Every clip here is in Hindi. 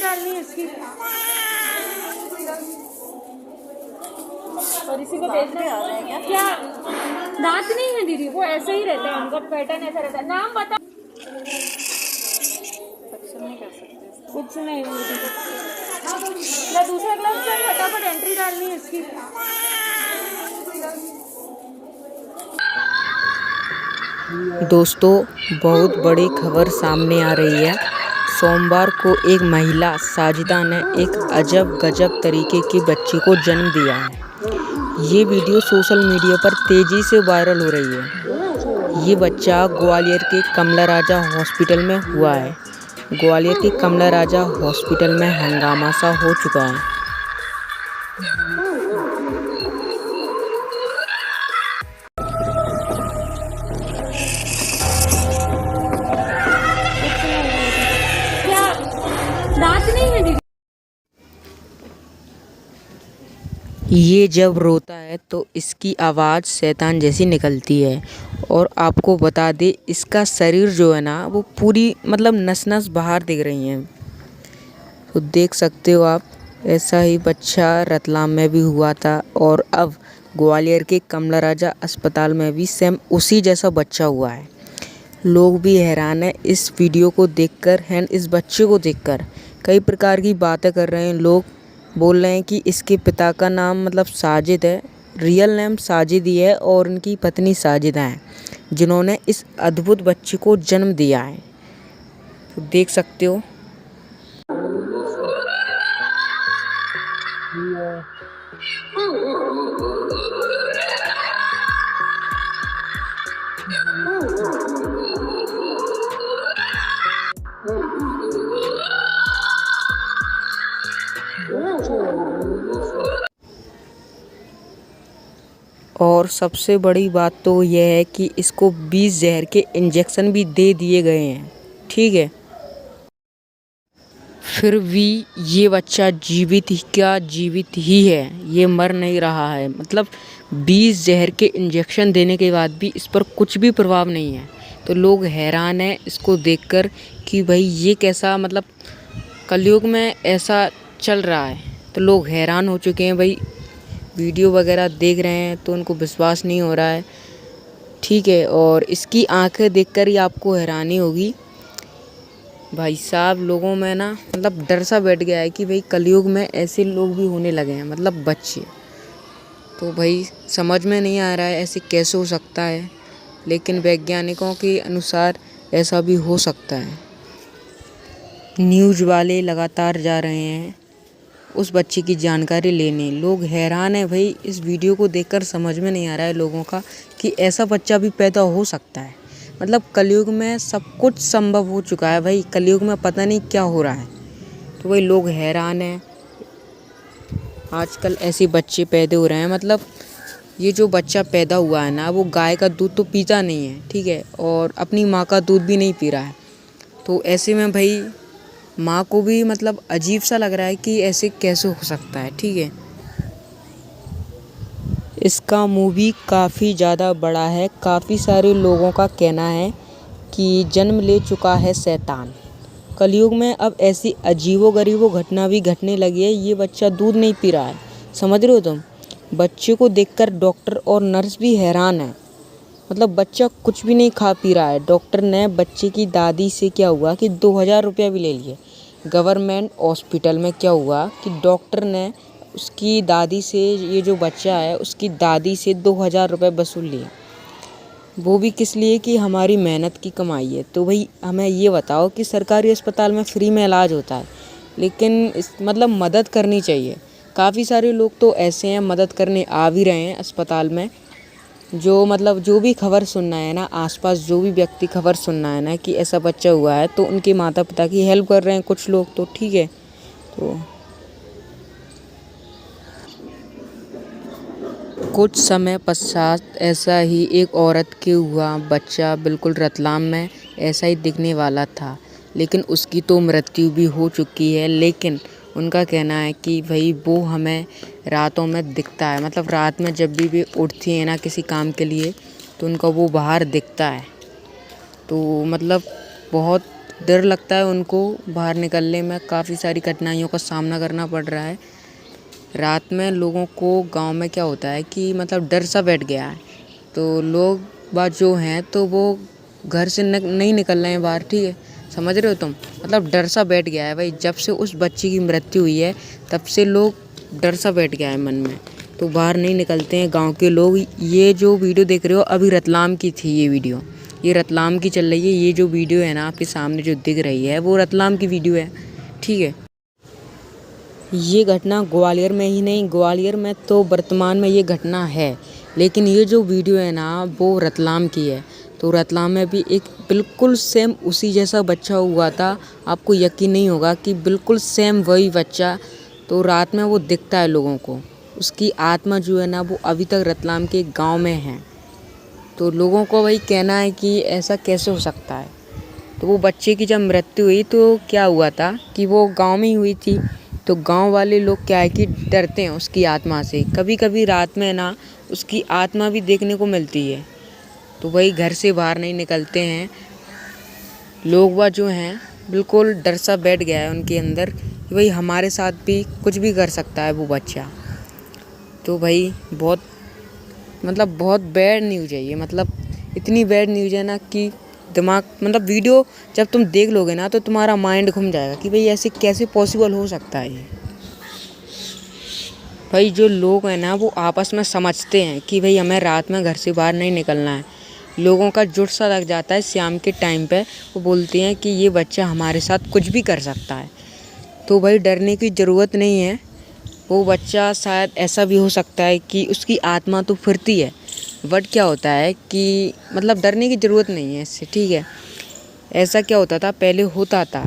डालनी है इसकी और इसी को बेचना है क्या? दांत नहीं है दीदी, वो ऐसे ही रहता है, उनका पैटर्न ऐसा रहता है। नाम बता। नहीं कर सकते कुछ नहीं। मैं दूसरा क्लास से फटाफट एंट्री डालनी है इसकी। दोस्तों, बहुत बड़ी खबर सामने आ रही है। सोमवार को एक महिला साजिदा ने एक अजब गजब तरीके के बच्चे को जन्म दिया है। ये वीडियो सोशल मीडिया पर तेज़ी से वायरल हो रही है। ये बच्चा ग्वालियर के कमला राजा हॉस्पिटल में हुआ है। ग्वालियर के कमला राजा हॉस्पिटल में हंगामा सा हो चुका है। क्या दांत नहीं है दीदी? ये जब रोता है तो इसकी आवाज़ शैतान जैसी निकलती है। और आपको बता दे, इसका शरीर जो है ना, वो पूरी मतलब नस नस बाहर दिख रही हैं। तो देख सकते हो आप, ऐसा ही बच्चा रतलाम में भी हुआ था और अब ग्वालियर के कमला राजा अस्पताल में भी सेम उसी जैसा बच्चा हुआ है। लोग भी हैरान है इस वीडियो को देखकर एंड इस बच्चे को देखकर। कई प्रकार की बातें कर रहे हैं लोग। बोल रहे हैं कि इसके पिता का नाम मतलब साजिद है, रियल नेम साजिद ही है, और उनकी पत्नी साजिदा है, जिन्होंने इस अद्भुत बच्चे को जन्म दिया है। तो देख सकते हो। और सबसे बड़ी बात तो यह है कि इसको 20 जहर के इंजेक्शन भी दे दिए गए हैं, ठीक है। फिर भी ये बच्चा जीवित ही है, ये मर नहीं रहा है। मतलब 20 जहर के इंजेक्शन देने के बाद भी इस पर कुछ भी प्रभाव नहीं है। तो लोग हैरान हैं इसको देखकर कि भाई ये कैसा, मतलब कलयुग में ऐसा चल रहा है। तो लोग हैरान हो चुके हैं भाई, वीडियो वगैरह देख रहे हैं तो उनको विश्वास नहीं हो रहा है, ठीक है। और इसकी आंखें देखकर ही आपको हैरानी होगी भाई साहब। लोगों में ना मतलब डर सा बैठ गया है कि भाई कलयुग में ऐसे लोग भी होने लगे हैं, मतलब बच्चे। तो भाई समझ में नहीं आ रहा है ऐसे कैसे हो सकता है, लेकिन वैज्ञानिकों के अनुसार ऐसा भी हो सकता है। न्यूज़ वाले लगातार जा रहे हैं उस बच्चे की जानकारी लेने। लोग हैरान है भाई, इस वीडियो को देखकर समझ में नहीं आ रहा है लोगों का कि ऐसा बच्चा भी पैदा हो सकता है। मतलब कलयुग में सब कुछ संभव हो चुका है भाई, कलयुग में पता नहीं क्या हो रहा है। तो भाई लोग हैरान हैं, आजकल ऐसे बच्चे पैदा हो रहे हैं। मतलब ये जो बच्चा पैदा हुआ है ना, वो गाय का दूध तो पीता नहीं है, ठीक है, और अपनी माँ का दूध भी नहीं पी रहा है। तो ऐसे में भाई माँ को भी मतलब अजीब सा लग रहा है कि ऐसे कैसे हो सकता है, ठीक है। इसका मुंह भी काफ़ी ज़्यादा बड़ा है। काफ़ी सारे लोगों का कहना है कि जन्म ले चुका है शैतान। कलयुग में अब ऐसी अजीबो-गरीबो घटना भी घटने लगी है। ये बच्चा दूध नहीं पी रहा है, समझ रहे हो तुम। बच्चे को देखकर डॉक्टर और नर्स भी हैरान है। मतलब बच्चा कुछ भी नहीं खा पी रहा है। डॉक्टर ने बच्चे की दादी से क्या हुआ कि 2000 रुपया भी ले लिए। गवर्नमेंट हॉस्पिटल में क्या हुआ कि डॉक्टर ने उसकी दादी से, ये जो बच्चा है उसकी दादी से 2000 रुपये वसूल लिए। वो भी किस लिए कि हमारी मेहनत की कमाई है। तो भाई हमें ये बताओ कि सरकारी अस्पताल में फ्री में इलाज होता है, लेकिन इस मतलब मदद करनी चाहिए। काफ़ी सारे लोग तो ऐसे हैं, मदद करने आ भी रहे हैं अस्पताल में। जो मतलब जो भी खबर सुनना है ना, आसपास जो भी व्यक्ति खबर सुनना है ना कि ऐसा बच्चा हुआ है, तो उनके माता पिता की हेल्प कर रहे हैं कुछ लोग, तो ठीक है। तो कुछ समय पश्चात ऐसा ही एक औरत के हुआ बच्चा, बिल्कुल रतलाम में ऐसा ही दिखने वाला था, लेकिन उसकी तो मृत्यु भी हो चुकी है। लेकिन उनका कहना है कि भाई वो हमें रातों में दिखता है। मतलब रात में जब भी वे उठती हैं ना किसी काम के लिए, तो उनका वो बाहर दिखता है। तो मतलब बहुत डर लगता है उनको बाहर निकलने में, काफ़ी सारी कठिनाइयों का सामना करना पड़ रहा है। रात में लोगों को गांव में क्या होता है कि मतलब डर सा बैठ गया है, तो लोग बात जो हैं तो वो घर से नहीं निकल रहे हैं बाहर, ठीक है, समझ रहे हो तुम, मतलब डर सा बैठ गया है भाई। जब से उस बच्ची की मृत्यु हुई है तब से लोग डर सा बैठ गया है मन में, तो बाहर नहीं निकलते हैं गांव के लोग। ये जो वीडियो देख रहे हो अभी रतलाम की थी, ये रतलाम की चल रही है। ये जो वीडियो है ना आपके सामने जो दिख रही है वो रतलाम की वीडियो है, ठीक है। ये घटना ग्वालियर में ही नहीं, ग्वालियर में तो वर्तमान में ये घटना है, लेकिन ये जो वीडियो है ना वो रतलाम की है। तो रतलाम में भी एक बिल्कुल सेम उसी जैसा बच्चा हुआ था। आपको यकीन नहीं होगा कि बिल्कुल सेम वही बच्चा, तो रात में वो दिखता है लोगों को। उसकी आत्मा जो है ना वो अभी तक रतलाम के गांव में है। तो लोगों को वही कहना है कि ऐसा कैसे हो सकता है। तो वो बच्चे की जब मृत्यु हुई तो क्या हुआ था कि वो गांव में ही हुई थी, तो गांव वाले लोग क्या है कि डरते हैं उसकी आत्मा से। कभी कभी रात में ना उसकी आत्मा भी देखने को मिलती है, तो वही घर से बाहर नहीं निकलते हैं लोग। वह जो हैं बिल्कुल डर सा बैठ गया है उनके अंदर कि भाई हमारे साथ भी कुछ भी कर सकता है वो बच्चा। तो भाई बहुत बैड न्यूज़ है ये, मतलब इतनी बैड न्यूज़ है ना कि दिमाग, मतलब वीडियो जब तुम देख लोगे ना तो तुम्हारा माइंड घूम जाएगा कि भाई ऐसे कैसे पॉसिबल हो सकता है ये। भाई जो लोग हैं ना वो आपस में समझते हैं कि भाई हमें रात में घर से बाहर नहीं निकलना है। लोगों का जुट सा लग जाता है शाम के टाइम पे, वो बोलते हैं कि ये बच्चा हमारे साथ कुछ भी कर सकता है। तो भाई डरने की ज़रूरत नहीं है। वो बच्चा शायद ऐसा भी हो सकता है कि उसकी आत्मा तो फिरती है, बट क्या होता है कि मतलब डरने की ज़रूरत नहीं है इससे, ठीक है। ऐसा क्या होता था पहले, होता था,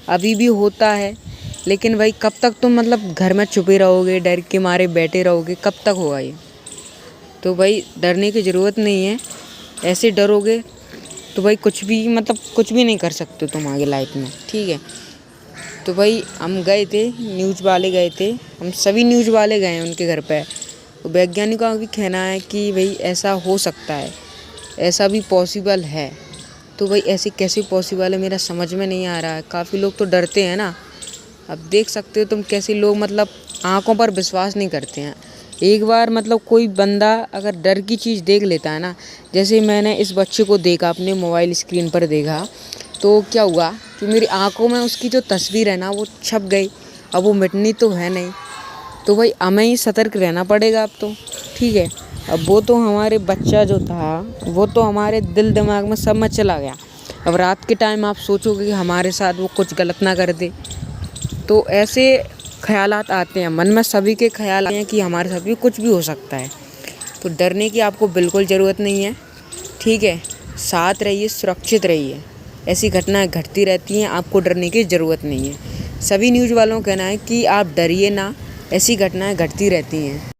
अभी भी होता है, लेकिन भाई कब तक तुम मतलब घर में छुपे रहोगे, डर के मारे बैठे रहोगे, कब तक होगा ये। तो भाई डरने की ज़रूरत नहीं है। ऐसे डरोगे तो भाई कुछ भी नहीं कर सकते तुम आगे लाइफ में, ठीक है। तो भाई हम गए थे, न्यूज़ वाले गए थे, हम सभी न्यूज़ वाले गए हैं उनके घर पे। तो वैज्ञानिकों का भी कहना है कि भाई ऐसा हो सकता है, ऐसा भी पॉसिबल है। तो भाई ऐसे कैसे पॉसिबल है मेरा समझ में नहीं आ रहा है। काफ़ी लोग तो डरते हैं ना, अब देख सकते हो तुम कैसे लोग मतलब आँखों पर विश्वास नहीं करते हैं। एक बार मतलब कोई बंदा अगर डर की चीज़ देख लेता है ना, जैसे मैंने इस बच्चे को देखा, अपने मोबाइल स्क्रीन पर देखा, तो क्या हुआ कि मेरी आंखों में उसकी जो तस्वीर है ना वो छप गई। अब वो मिटनी तो है नहीं, तो भाई हमें ही सतर्क रहना पड़ेगा अब तो, ठीक है। अब वो तो हमारे बच्चा जो था वो तो हमारे दिल दिमाग में सब में चला गया। अब रात के टाइम आप सोचोगे कि हमारे साथ वो कुछ गलत ना कर दे, तो ऐसे ख्यालात आते हैं मन में, सभी के ख्याल आते हैं कि हमारे साथ भी कुछ भी हो सकता है। तो डरने की आपको बिल्कुल ज़रूरत नहीं है, ठीक है। साथ रहिए, सुरक्षित रहिए। ऐसी घटनाएं घटती रहती हैं, आपको डरने की ज़रूरत नहीं है। सभी न्यूज़ वालों का कहना है कि आप डरिए ना, ऐसी घटनाएं घटती रहती हैं।